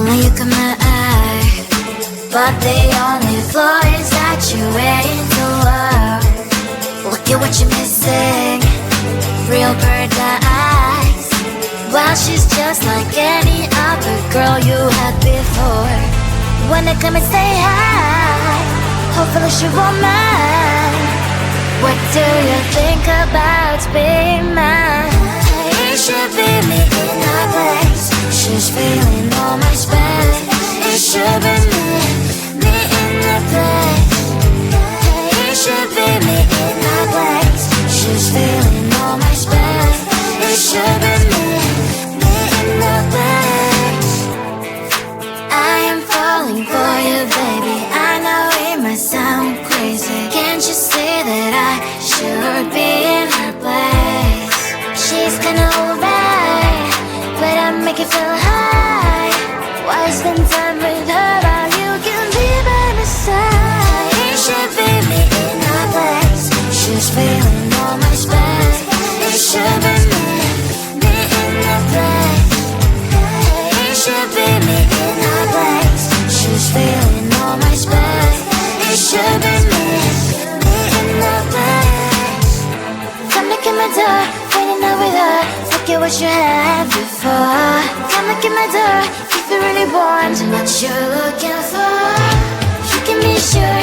Only you caught my eye, but the only flaw is that you're waiting to love. Look at what you're missing, real bird eyes. Well, she's just like any other girl you had before. Wanna come and say hi, hopefully she won't mind. What do you think about being mine? It should be me in her place. She's feeling all my space. It should be me in the place. It should be me in her place. She's feeling all my space. It should be me in the place. I am falling for you, baby. I know it might sound crazy. Can't you see that I should be in her place? She's kinda alright, but I make it feel high. Why spend time with her while you can be by my side? It should be me in her place. She's feeling all my space. It should be me in the place. It should be me in her place. She's feeling all my space. It should be me in the place. Come knock at my door, waiting out with her. Forget what you had before. Come knock at my door if you really want what you're looking for. You can be sure